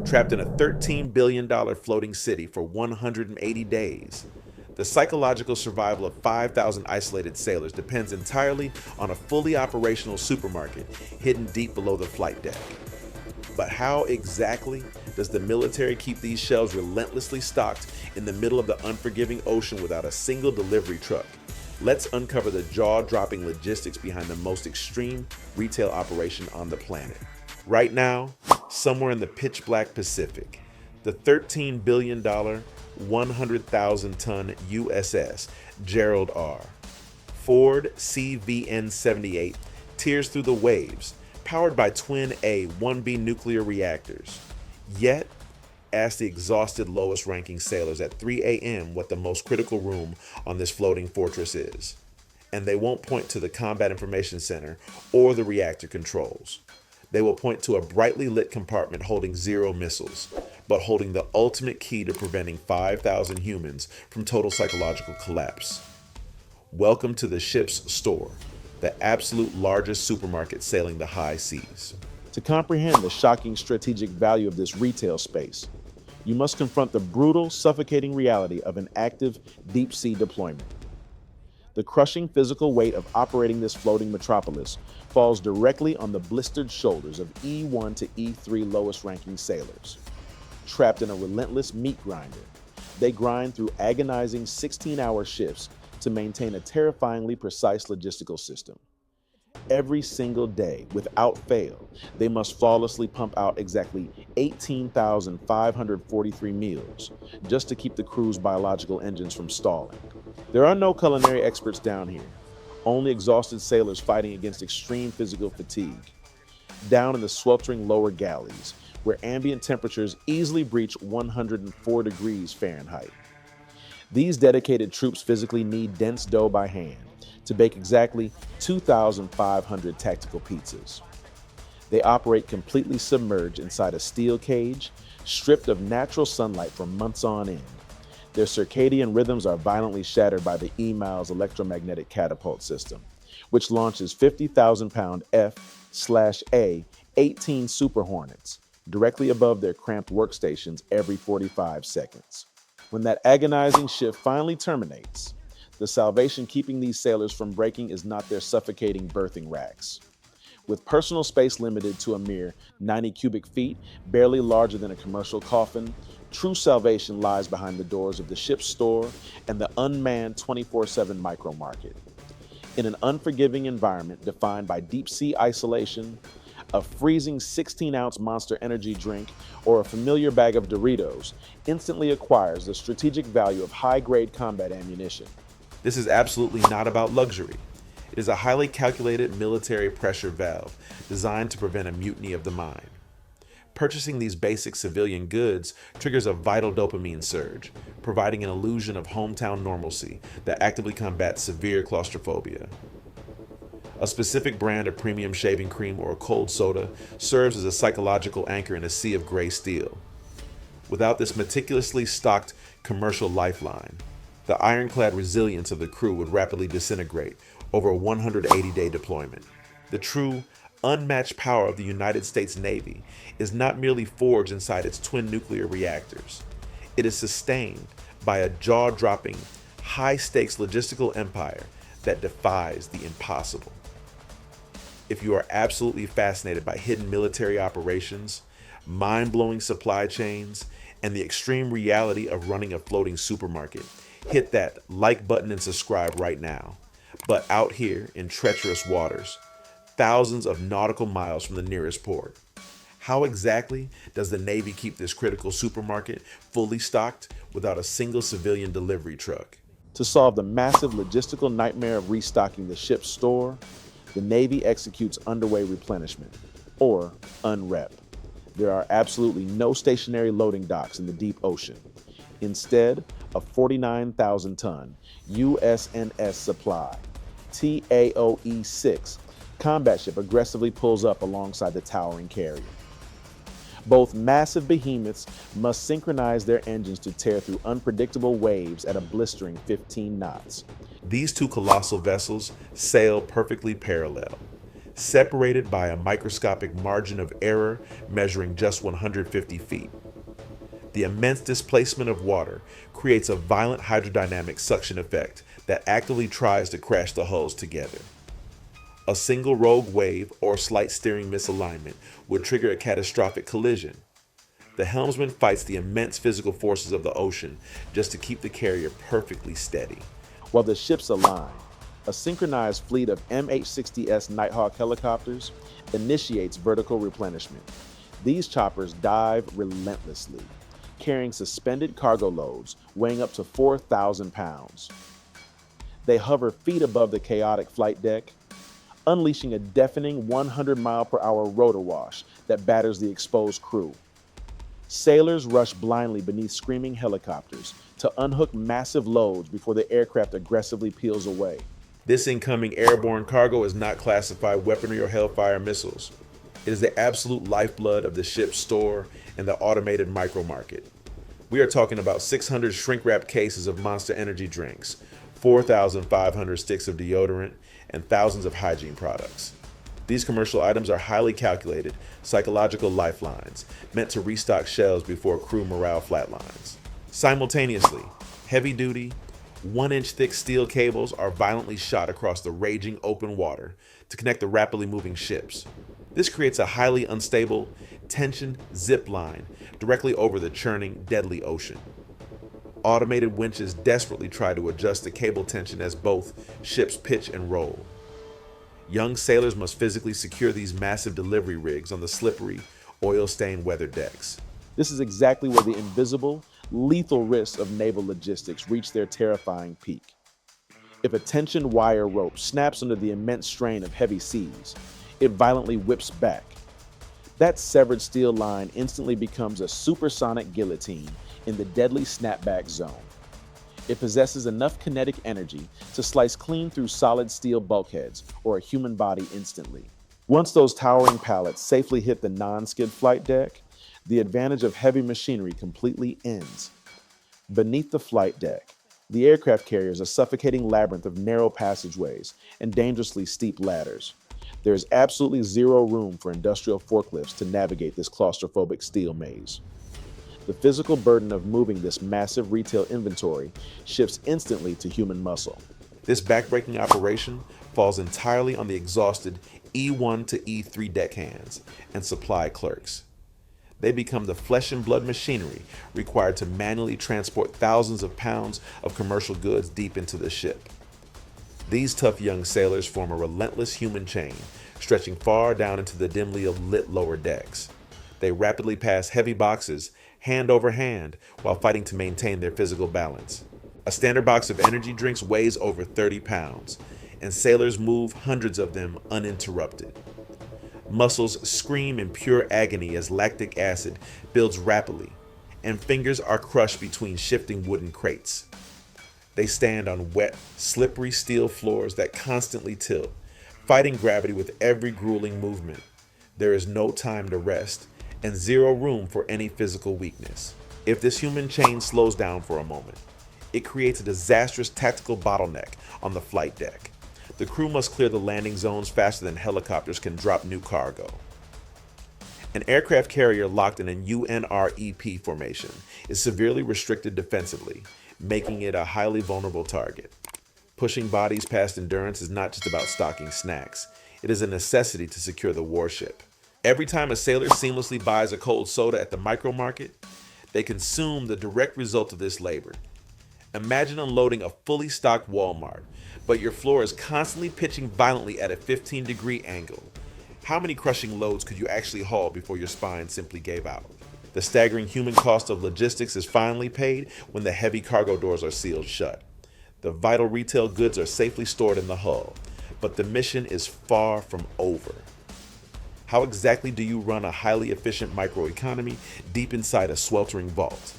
trapped in a $13 billion floating city for 180 days. The psychological survival of 5,000 isolated sailors depends entirely on a fully operational supermarket hidden deep below the flight deck. But how exactly does the military keep these shelves relentlessly stocked in the middle of the unforgiving ocean without a single delivery truck? Let's uncover the jaw-dropping logistics behind the most extreme retail operation on the planet. Right now, somewhere in the pitch-black Pacific, the $13 billion, 100,000-ton USS Gerald R. Ford CVN-78 tears through the waves, powered by twin A-1B nuclear reactors. Yet, ask the exhausted lowest-ranking sailors at 3 a.m. what the most critical room on this floating fortress is, and they won't point to the Combat Information Center or the reactor controls. They will point to a brightly lit compartment holding 0 missiles, but holding the ultimate key to preventing 5,000 humans from total psychological collapse. Welcome to the ship's store, the absolute largest supermarket sailing the high seas. To comprehend the shocking strategic value of this retail space, you must confront the brutal, suffocating reality of an active deep-sea deployment. The crushing physical weight of operating this floating metropolis falls directly on the blistered shoulders of E1 to E3 lowest-ranking sailors. Trapped in a relentless meat grinder, they grind through agonizing 16-hour shifts to maintain a terrifyingly precise logistical system. Every single day, without fail, they must flawlessly pump out exactly 18,543 meals just to keep the crew's biological engines from stalling. There are no culinary experts down here, only exhausted sailors fighting against extreme physical fatigue. Down in the sweltering lower galleys, where ambient temperatures easily breach 104 degrees Fahrenheit. These dedicated troops physically knead dense dough by hand to bake exactly 2,500 tactical pizzas. They operate completely submerged inside a steel cage, stripped of natural sunlight for months on end. Their circadian rhythms are violently shattered by the E-Miles electromagnetic catapult system, which launches 50,000-pound F/A 18 Super Hornets directly above their cramped workstations every 45 seconds. When that agonizing shift finally terminates, the salvation keeping these sailors from breaking is not their suffocating birthing racks. With personal space limited to a mere 90 cubic feet, barely larger than a commercial coffin, true salvation lies behind the doors of the ship's store and the unmanned 24/7 micro-market. In an unforgiving environment defined by deep-sea isolation, a freezing 16-ounce Monster Energy drink or a familiar bag of Doritos instantly acquires the strategic value of high-grade combat ammunition. This is absolutely not about luxury. It is a highly calculated military pressure valve designed to prevent a mutiny of the mind. Purchasing these basic civilian goods triggers a vital dopamine surge, providing an illusion of hometown normalcy that actively combats severe claustrophobia. A specific brand of premium shaving cream or a cold soda serves as a psychological anchor in a sea of gray steel. Without this meticulously stocked commercial lifeline, the ironclad resilience of the crew would rapidly disintegrate over a 180-day deployment. The true, unmatched power of the United States Navy is not merely forged inside its twin nuclear reactors. It is sustained by a jaw-dropping, high-stakes logistical empire that defies the impossible. If you are absolutely fascinated by hidden military operations, mind-blowing supply chains, and the extreme reality of running a floating supermarket, hit that like button and subscribe right now. But out here in treacherous waters, thousands of nautical miles from the nearest port, how exactly does the Navy keep this critical supermarket fully stocked without a single civilian delivery truck? To solve the massive logistical nightmare of restocking the ship's store, the Navy executes underway replenishment, or UNREP. There are absolutely no stationary loading docks in the deep ocean. Instead, a 49,000-ton USNS Supply, TAOE-6, combat ship aggressively pulls up alongside the towering carrier. Both massive behemoths must synchronize their engines to tear through unpredictable waves at a blistering 15 knots. These two colossal vessels sail perfectly parallel, separated by a microscopic margin of error measuring just 150 feet. The immense displacement of water creates a violent hydrodynamic suction effect that actively tries to crash the hulls together. A single rogue wave or slight steering misalignment would trigger a catastrophic collision. The helmsman fights the immense physical forces of the ocean just to keep the carrier perfectly steady. While the ships align, a synchronized fleet of MH-60S Nighthawk helicopters initiates vertical replenishment. These choppers dive relentlessly, carrying suspended cargo loads weighing up to 4,000 pounds. They hover feet above the chaotic flight deck, unleashing a deafening 100-mile-per-hour rotor wash that batters the exposed crew. Sailors rush blindly beneath screaming helicopters to unhook massive loads before the aircraft aggressively peels away. This incoming airborne cargo is not classified weaponry or Hellfire missiles. It is the absolute lifeblood of the ship's store and the automated micro market. We are talking about 600 shrink-wrapped cases of Monster Energy drinks, 4,500 sticks of deodorant, and thousands of hygiene products. These commercial items are highly calculated, psychological lifelines meant to restock shelves before crew morale flatlines. Simultaneously, heavy-duty, 1-inch thick steel cables are violently shot across the raging open water to connect the rapidly moving ships. This creates a highly unstable, tensioned zip line directly over the churning, deadly ocean. Automated winches desperately try to adjust the cable tension as both ships pitch and roll. Young sailors must physically secure these massive delivery rigs on the slippery, oil-stained weather decks. This is exactly where the invisible, lethal risks of naval logistics reach their terrifying peak. If a tension wire rope snaps under the immense strain of heavy seas, it violently whips back. That severed steel line instantly becomes a supersonic guillotine in the deadly snapback zone. It possesses enough kinetic energy to slice clean through solid steel bulkheads or a human body instantly. Once those towering pallets safely hit the non-skid flight deck, the advantage of heavy machinery completely ends. Beneath the flight deck, the aircraft carrier is a suffocating labyrinth of narrow passageways and dangerously steep ladders. There is absolutely zero room for industrial forklifts to navigate this claustrophobic steel maze. The physical burden of moving this massive retail inventory shifts instantly to human muscle. This backbreaking operation falls entirely on the exhausted E1 to E3 deckhands and supply clerks. They become the flesh and blood machinery required to manually transport thousands of pounds of commercial goods deep into the ship. These tough young sailors form a relentless human chain, stretching far down into the dimly lit lower decks. They rapidly pass heavy boxes hand over hand while fighting to maintain their physical balance. A standard box of energy drinks weighs over 30 pounds, and sailors move hundreds of them uninterrupted. Muscles scream in pure agony as lactic acid builds rapidly, and fingers are crushed between shifting wooden crates. They stand on wet, slippery steel floors that constantly tilt, fighting gravity with every grueling movement. There is no time to rest, and zero room for any physical weakness. If this human chain slows down for a moment, it creates a disastrous tactical bottleneck on the flight deck. The crew must clear the landing zones faster than helicopters can drop new cargo. An aircraft carrier locked in a UNREP formation is severely restricted defensively, making it a highly vulnerable target. Pushing bodies past endurance is not just about stocking snacks. It is a necessity to secure the warship. Every time a sailor seamlessly buys a cold soda at the micro market, they consume the direct result of this labor. Imagine unloading a fully stocked Walmart, but your floor is constantly pitching violently at a 15-degree angle. How many crushing loads could you actually haul before your spine simply gave out? The staggering human cost of logistics is finally paid when the heavy cargo doors are sealed shut. The vital retail goods are safely stored in the hull, but the mission is far from over. How exactly do you run a highly efficient microeconomy deep inside a sweltering vault?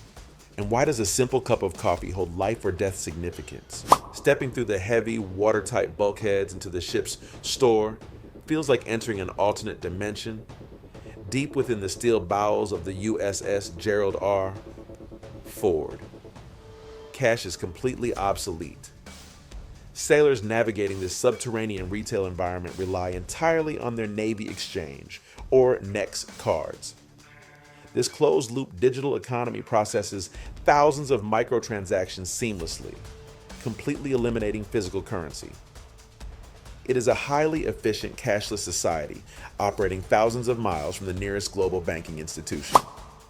And why does a simple cup of coffee hold life or death significance? Stepping through the heavy, watertight bulkheads into the ship's store feels like entering an alternate dimension. Deep within the steel bowels of the USS Gerald R. Ford, cash is completely obsolete. Sailors navigating this subterranean retail environment rely entirely on their Navy exchange, or NEX cards. This closed-loop digital economy processes thousands of microtransactions seamlessly, completely eliminating physical currency. It is a highly efficient cashless society operating thousands of miles from the nearest global banking institution.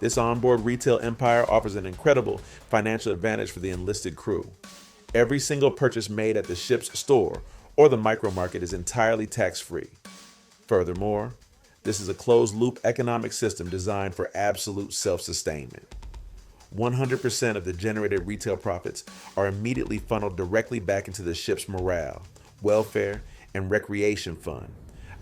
This onboard retail empire offers an incredible financial advantage for the enlisted crew. Every single purchase made at the ship's store or the micro-market is entirely tax-free. Furthermore, this is a closed-loop economic system designed for absolute self-sustainment. 100% of the generated retail profits are immediately funneled directly back into the ship's morale, welfare, and recreation fund.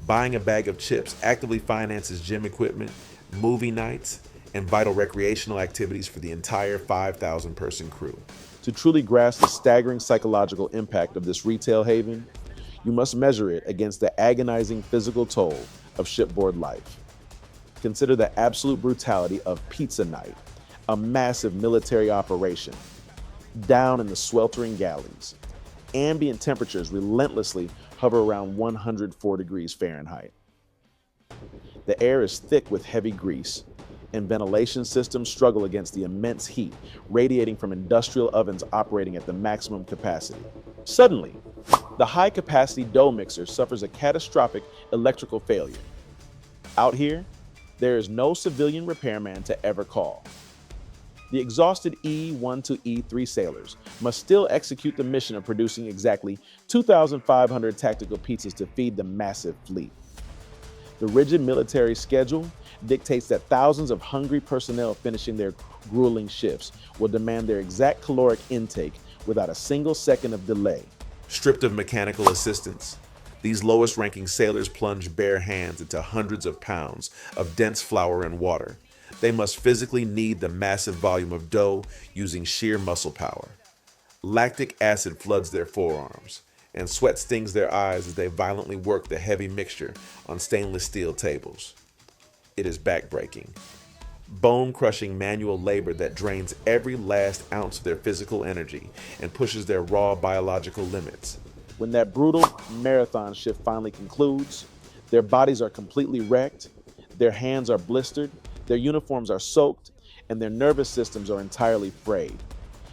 Buying a bag of chips actively finances gym equipment, movie nights, and vital recreational activities for the entire 5,000-person crew. To truly grasp the staggering psychological impact of this retail haven, you must measure it against the agonizing physical toll of shipboard life. Consider the absolute brutality of Pizza Night, a massive military operation. Down in the sweltering galleys, ambient temperatures relentlessly hover around 104 degrees Fahrenheit. The air is thick with heavy grease, and ventilation systems struggle against the immense heat radiating from industrial ovens operating at the maximum capacity. Suddenly, the high-capacity dough mixer suffers a catastrophic electrical failure. Out here, there is no civilian repairman to ever call. The exhausted E1 to E3 sailors must still execute the mission of producing exactly 2,500 tactical pizzas to feed the massive fleet. The rigid military schedule dictates that thousands of hungry personnel finishing their grueling shifts will demand their exact caloric intake without a single second of delay. Stripped of mechanical assistance, these lowest-ranking sailors plunge bare hands into hundreds of pounds of dense flour and water. They must physically knead the massive volume of dough using sheer muscle power. Lactic acid floods their forearms, and sweat stings their eyes as they violently work the heavy mixture on stainless steel tables. It is backbreaking, bone-crushing manual labor that drains every last ounce of their physical energy and pushes their raw biological limits. When that brutal marathon shift finally concludes, their bodies are completely wrecked, their hands are blistered, their uniforms are soaked, and their nervous systems are entirely frayed.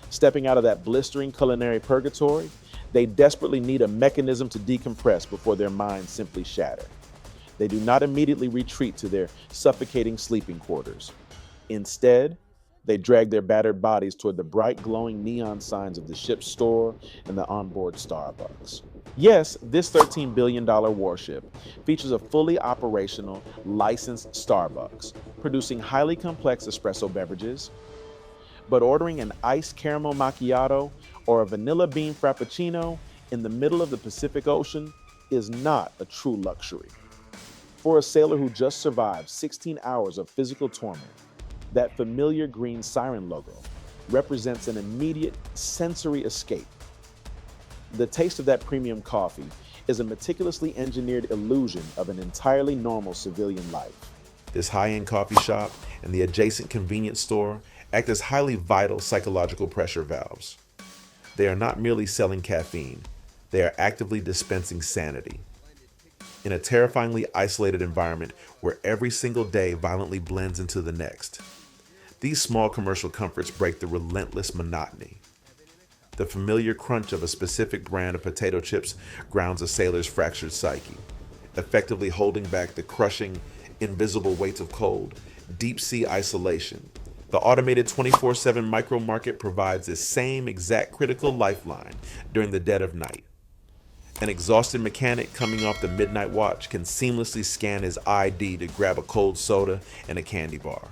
Stepping out of that blistering culinary purgatory, they desperately need a mechanism to decompress before their minds simply shatter. They do not immediately retreat to their suffocating sleeping quarters. Instead, they drag their battered bodies toward the bright glowing neon signs of the ship's store and the onboard Starbucks. Yes, this $13 billion warship features a fully operational, licensed Starbucks, producing highly complex espresso beverages, but ordering an iced caramel macchiato or a vanilla bean frappuccino in the middle of the Pacific Ocean is not a true luxury. For a sailor who just survived 16 hours of physical torment, that familiar green siren logo represents an immediate sensory escape. The taste of that premium coffee is a meticulously engineered illusion of an entirely normal civilian life. This high-end coffee shop and the adjacent convenience store act as highly vital psychological pressure valves. They are not merely selling caffeine, they are actively dispensing sanity. In a terrifyingly isolated environment where every single day violently blends into the next, these small commercial comforts break the relentless monotony. The familiar crunch of a specific brand of potato chips grounds a sailor's fractured psyche, effectively holding back the crushing, invisible weights of cold, deep-sea isolation. The automated 24/7 micro-market provides this same exact critical lifeline during the dead of night. An exhausted mechanic coming off the midnight watch can seamlessly scan his ID to grab a cold soda and a candy bar.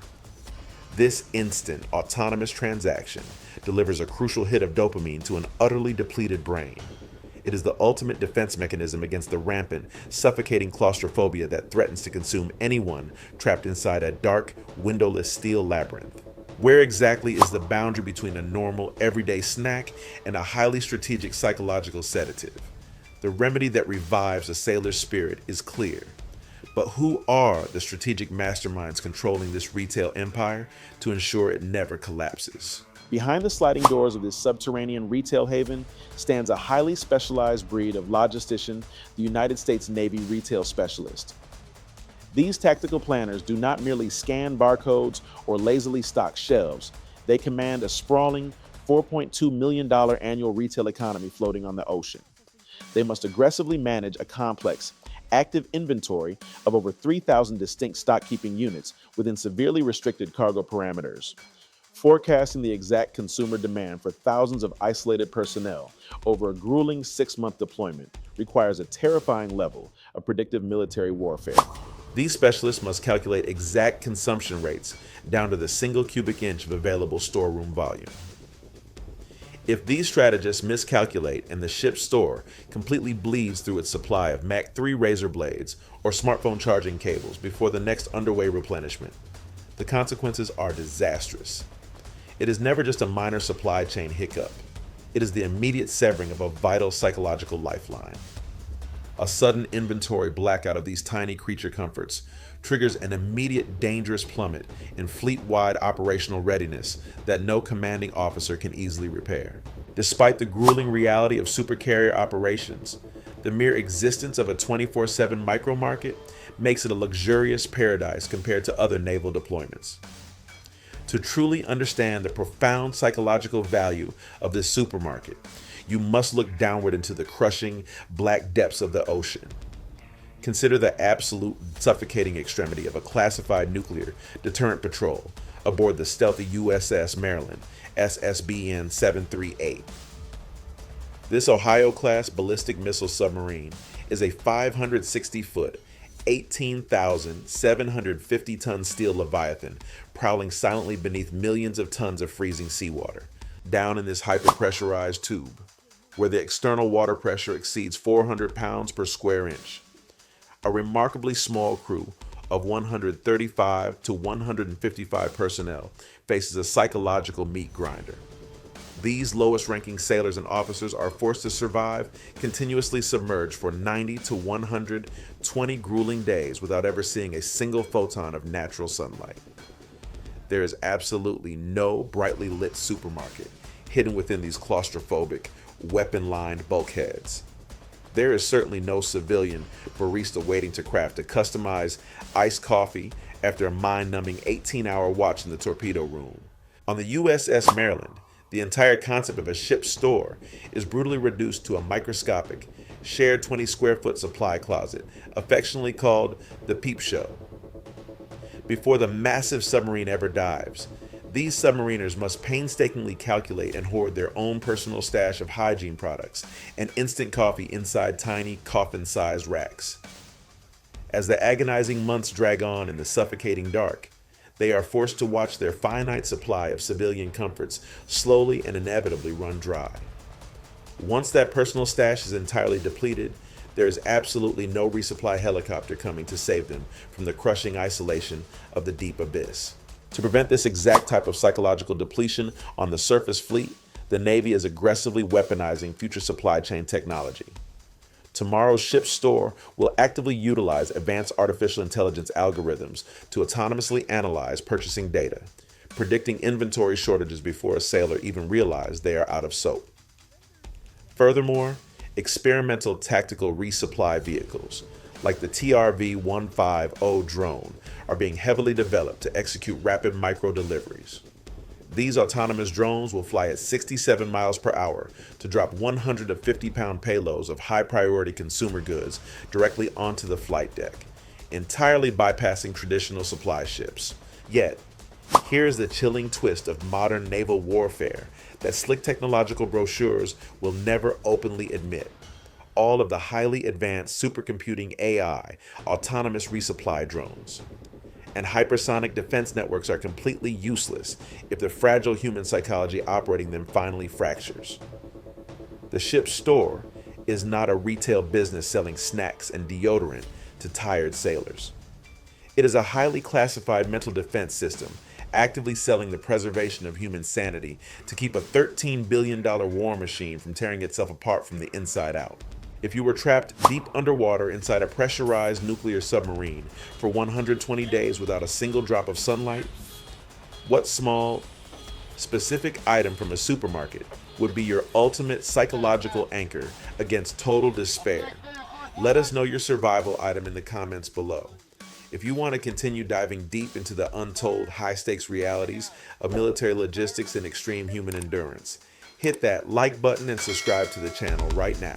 This instant, autonomous transaction delivers a crucial hit of dopamine to an utterly depleted brain. It is the ultimate defense mechanism against the rampant, suffocating claustrophobia that threatens to consume anyone trapped inside a dark, windowless steel labyrinth. Where exactly is the boundary between a normal, everyday snack and a highly strategic psychological sedative? The remedy that revives a sailor's spirit is clear. But who are the strategic masterminds controlling this retail empire to ensure it never collapses? Behind the sliding doors of this subterranean retail haven stands a highly specialized breed of logistician, the United States Navy retail specialist. These tactical planners do not merely scan barcodes or lazily stock shelves. They command a sprawling $4.2 million annual retail economy floating on the ocean. They must aggressively manage a complex, active inventory of over 3,000 distinct stock-keeping units within severely restricted cargo parameters. Forecasting the exact consumer demand for thousands of isolated personnel over a grueling 6-month deployment requires a terrifying level of predictive military warfare. These specialists must calculate exact consumption rates down to the single cubic inch of available storeroom volume. If these strategists miscalculate and the ship's store completely bleeds through its supply of Mach 3 razor blades or smartphone charging cables before the next underway replenishment, the consequences are disastrous. It is never just a minor supply chain hiccup. It is the immediate severing of a vital psychological lifeline. A sudden inventory blackout of these tiny creature comforts triggers an immediate dangerous plummet in fleet-wide operational readiness that no commanding officer can easily repair. Despite the grueling reality of supercarrier operations, the mere existence of a 24/7 micro-market makes it a luxurious paradise compared to other naval deployments. To truly understand the profound psychological value of this supermarket, you must look downward into the crushing black depths of the ocean. Consider the absolute suffocating extremity of a classified nuclear deterrent patrol aboard the stealthy USS Maryland, SSBN 738. This Ohio-class ballistic missile submarine is a 560-foot, 18,750-ton steel leviathan prowling silently beneath millions of tons of freezing seawater, down in this hyper-pressurized tube, where the external water pressure exceeds 400 pounds per square inch. A remarkably small crew of 135 to 155 personnel faces a psychological meat grinder. These lowest-ranking sailors and officers are forced to survive continuously submerged for 90 to 120 grueling days without ever seeing a single photon of natural sunlight. There is absolutely no brightly lit supermarket hidden within these claustrophobic, weapon-lined bulkheads. There is certainly no civilian barista waiting to craft a customized iced coffee after a mind-numbing 18-hour watch in the torpedo room. On the USS Maryland, the entire concept of a ship's store is brutally reduced to a microscopic, shared 20-square-foot supply closet, affectionately called the Peep Show. Before the massive submarine ever dives, these submariners must painstakingly calculate and hoard their own personal stash of hygiene products and instant coffee inside tiny coffin-sized racks. As the agonizing months drag on in the suffocating dark, they are forced to watch their finite supply of civilian comforts slowly and inevitably run dry. Once that personal stash is entirely depleted, there is absolutely no resupply helicopter coming to save them from the crushing isolation of the deep abyss. To prevent this exact type of psychological depletion on the surface fleet, the Navy is aggressively weaponizing future supply chain technology. Tomorrow's ship store will actively utilize advanced artificial intelligence algorithms to autonomously analyze purchasing data, predicting inventory shortages before a sailor even realizes they are out of soap. Furthermore, experimental tactical resupply vehicles, like the TRV-150 drone, are being heavily developed to execute rapid micro-deliveries. These autonomous drones will fly at 67 miles per hour to drop 150-pound payloads of high-priority consumer goods directly onto the flight deck, entirely bypassing traditional supply ships. Yet, here's the chilling twist of modern naval warfare that slick technological brochures will never openly admit. All of the highly advanced supercomputing AI, autonomous resupply drones, and hypersonic defense networks are completely useless if the fragile human psychology operating them finally fractures. The ship's store is not a retail business selling snacks and deodorant to tired sailors. It is a highly classified mental defense system actively selling the preservation of human sanity to keep a $13 billion war machine from tearing itself apart from the inside out. If you were trapped deep underwater inside a pressurized nuclear submarine for 120 days without a single drop of sunlight, what small, specific item from a supermarket would be your ultimate psychological anchor against total despair? Let us know your survival item in the comments below. If you want to continue diving deep into the untold high-stakes realities of military logistics and extreme human endurance, hit that like button and subscribe to the channel right now.